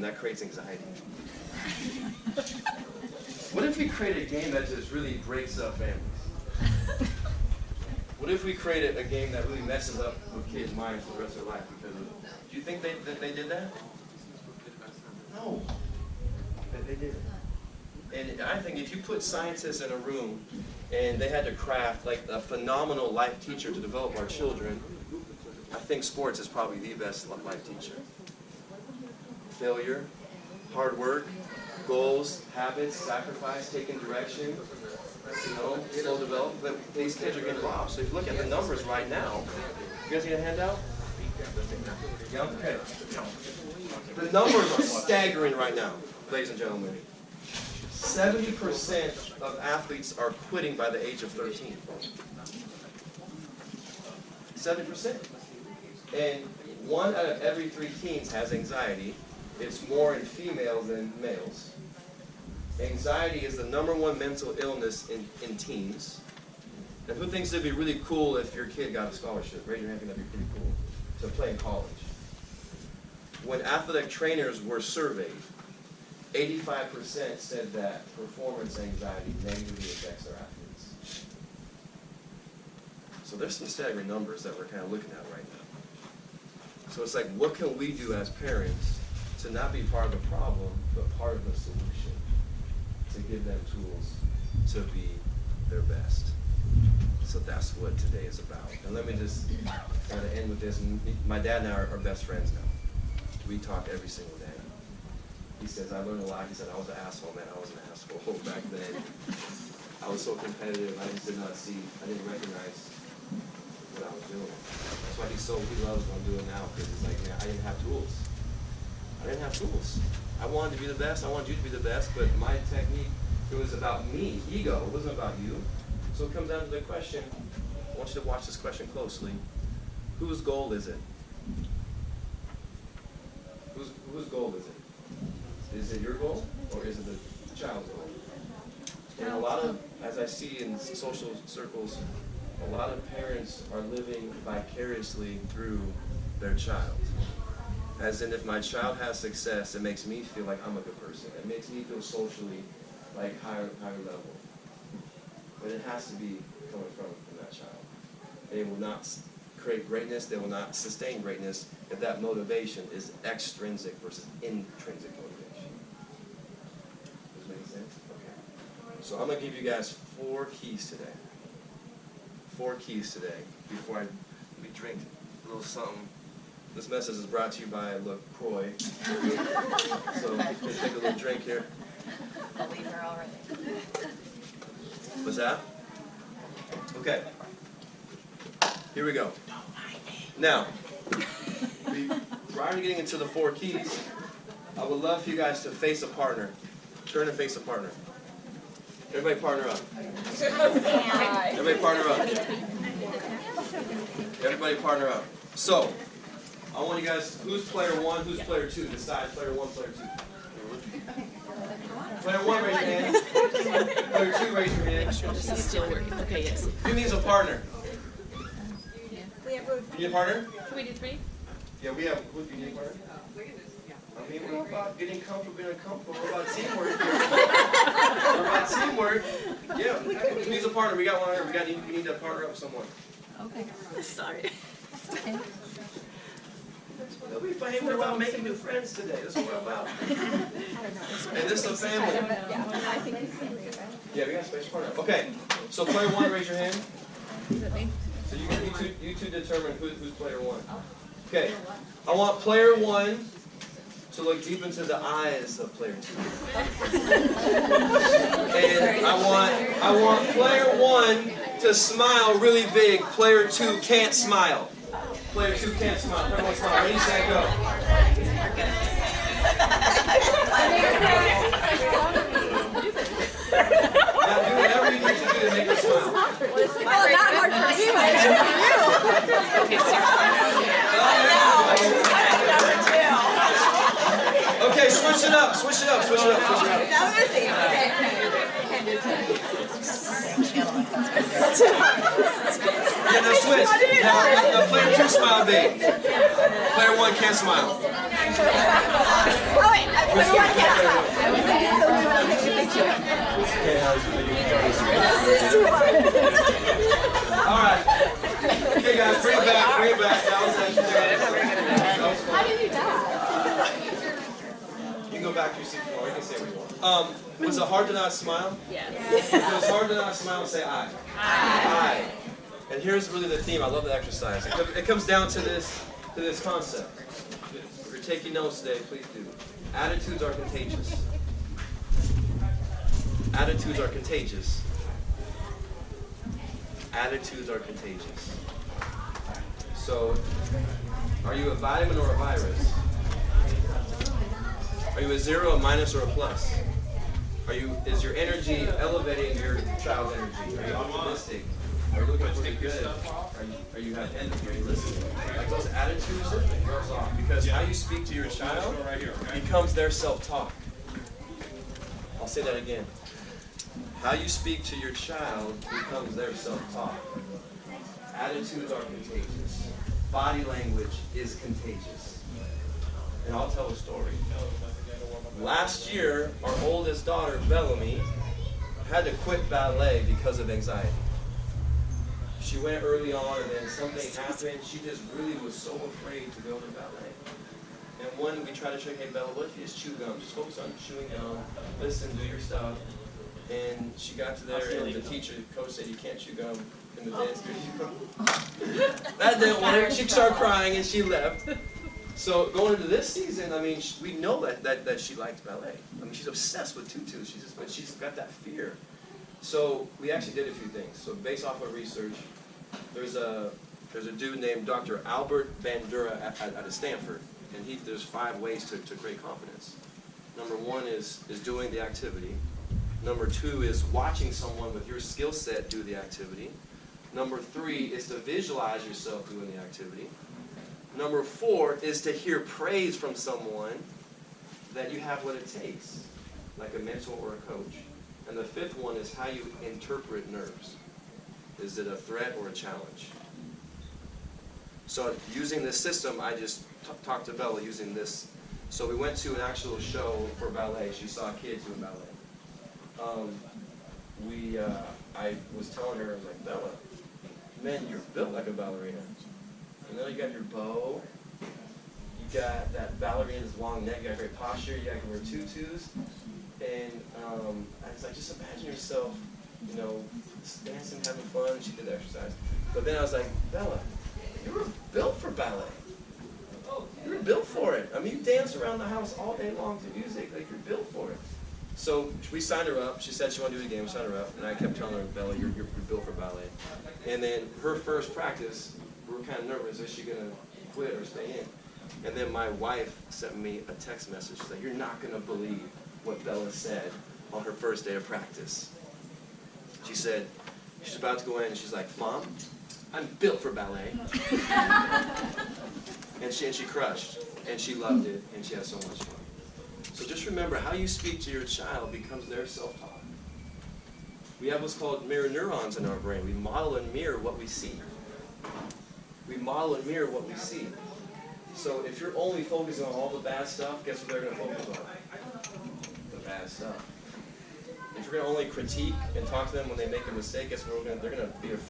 game that creates anxiety? What if we create a game that just really breaks up families? What if we created a game that really messes up with kids' minds for the rest of their life because of it? Do you think they did that? No. They didn't. And I think if you put scientists in a room and they had to craft like a phenomenal life teacher to develop our children, I think sports is probably the best life teacher. Failure, hard work, goals, habits, sacrifice, taking direction, slow development. But these kids are getting robbed. So if you look at the numbers right now, you guys need a handout? Yeah, okay. The numbers are staggering right now, ladies and gentlemen. 70% of athletes are quitting by the age of 13. 70%. And 1 out of every 3 teens has anxiety. It's more in females than males. Anxiety is the #1 mental illness in teens. And who thinks it'd be really cool if your kid got a scholarship? Raise your hand, that'd be pretty cool, to play in college. When athletic trainers were surveyed, 85% said that performance anxiety negatively affects their athletes. So there's some staggering numbers that we're kind of looking at right now. So it's like, what can we do as parents to not be part of the problem, but part of the solution, to give them tools to be their best? So that's what today is about. And let me just kind of end with this. My dad and I are best friends now. We talk every single day. He says, I learned a lot. He said, I was an asshole, man. I was an asshole back then. I was so competitive. I just did not see, I didn't recognize what I was doing. That's why he loves what I'm doing now, because he's like, man, I didn't have tools. I didn't have tools. I wanted to be the best. I wanted you to be the best, but my technique, it was about me, ego. It wasn't about you. So it comes down to the question. I want you to watch this question closely. Whose goal is it? Whose goal is it? Is it your goal, or is it the child's goal? And a lot of, as I see in social circles, a lot of parents are living vicariously through their child. As in, if my child has success, it makes me feel like I'm a good person. It makes me feel socially like higher level. But it has to be coming from that child. They will not create greatness. They will not sustain greatness if that motivation is extrinsic versus intrinsic motivation. Does that make sense? Okay. So I'm going to give you guys 4 keys today. 4 keys today before we drink a little something. This message is brought to you by LaCroix. So let's take a little drink here. I'll leave her already. What's that? Okay. Here we go. Now, prior to getting into the 4 keys, I would love for you guys to face a partner. Turn and face a partner. Everybody partner up. Everybody partner up. Everybody partner up. So, I want you guys, who's player 1, who's player 2? Decide player 1, player 2. Player 1, raise your hand. Player 2, raise your hand. This is still working. Okay, yes. Who needs a partner? You need a partner? Can we do 3? Yeah, we have. You need a partner? I mean, we're about getting comfortable, being uncomfortable. We're about teamwork here. We're about teamwork. Yeah. Who needs a partner? We got one here. We need to partner up with someone. Okay. Sorry. We'll be fine. We're about making new friends today. That's what we're about. And this is a family. Yeah, we got a special partner. Okay. So player 1, raise your hand. Is it me? So you two determine who's player 1. Okay. I want player 1 to look deep into the eyes of player 2. And I want player 1 to smile really big. Player 2 can't smile. Player 2 can't smile. Player 1 smile. Ready, set, go. Now do whatever you need to do to make her smile. Well, not hard for me, but it's for you. Okay, switch it up. Switch it up. Switch it up. Switch it up. That was easy. Yeah, now switch. Now player 2 smile big. Player 1 can't smile. Oh wait. All right. Okay, guys, bring it back, bring it back. That was fun. How did you die? You can go back to your seat if you want. You can say what you want. Was it hard to not smile? Yes. If it was hard to not smile, say aye. Aye. And here's really the theme. I love the exercise. It comes down to this concept. If you're taking notes today, please do. Attitudes are contagious. Attitudes are contagious. Attitudes are contagious. So, are you a vitamin or a virus? Are you a 0, a minus, or a plus? Is your energy elevating your child's energy? Are you optimistic? Are you looking for the good? Are you have empathy? Are you listening? Like those attitudes, it goes off. Because how you speak to your child becomes their self-talk. I'll say that again. How you speak to your child becomes their self-talk. Attitudes are contagious. Body language is contagious. And I'll tell a story. Last year, our oldest daughter, Bellamy, had to quit ballet because of anxiety. She went early on, and then something happened. She just really was so afraid to go to ballet. And when we tried to show, hey, Bella, what if you just chew gum? Just focus on chewing gum. Listen, do your stuff. And she got to there, and the coach said, you can't chew gum in the dance. That didn't work. She started crying, and she left. So going into this season, I mean, we know that she likes ballet. I mean, she's obsessed with tutus. But she's got that fear. So we actually did a few things. So based off of research, there's a dude named Dr. Albert Bandura at Stanford, and there's 5 ways to create confidence. Number 1 is doing the activity. Number 2 is watching someone with your skill set do the activity. Number 3 is to visualize yourself doing the activity. Number 4 is to hear praise from someone that you have what it takes, like a mentor or a coach. And the 5th one is how you interpret nerves. Is it a threat or a challenge? So using this system, I just talked to Bella using this. So we went to an actual show for ballet. She saw kids doing ballet. I was telling her, I was like, Bella, man, you're built like a ballerina. You know, you got your bow, you got that ballerina's long neck, you got great posture, you got to wear tutus. And I was like, just imagine yourself, you know, dancing, having fun. She did the exercise. But then I was like, Bella, you were built for ballet. You were built for it. I mean, you dance around the house all day long to music. Like, you're built for it. So we signed her up. She said she wanted to do it again. We signed her up. And I kept telling her, Bella, you're built for ballet. And then her first practice, we were kind of nervous. Is she going to quit or stay in? And then my wife sent me a text message. She's like, you're not going to believe what Bella said on her first day of practice. She said, she's about to go in, and she's like, Mom, I'm built for ballet. and she crushed, and she loved it, and she had so much fun. So just remember, how you speak to your child becomes their self-talk. We have what's called mirror neurons in our brain. We model and mirror what we see. We model and mirror what we see. So if you're only focusing on all the bad stuff, guess what they're going to focus on? The bad stuff. If you're going to only critique and talk to them when they make a mistake, guess what they're going to be afraid.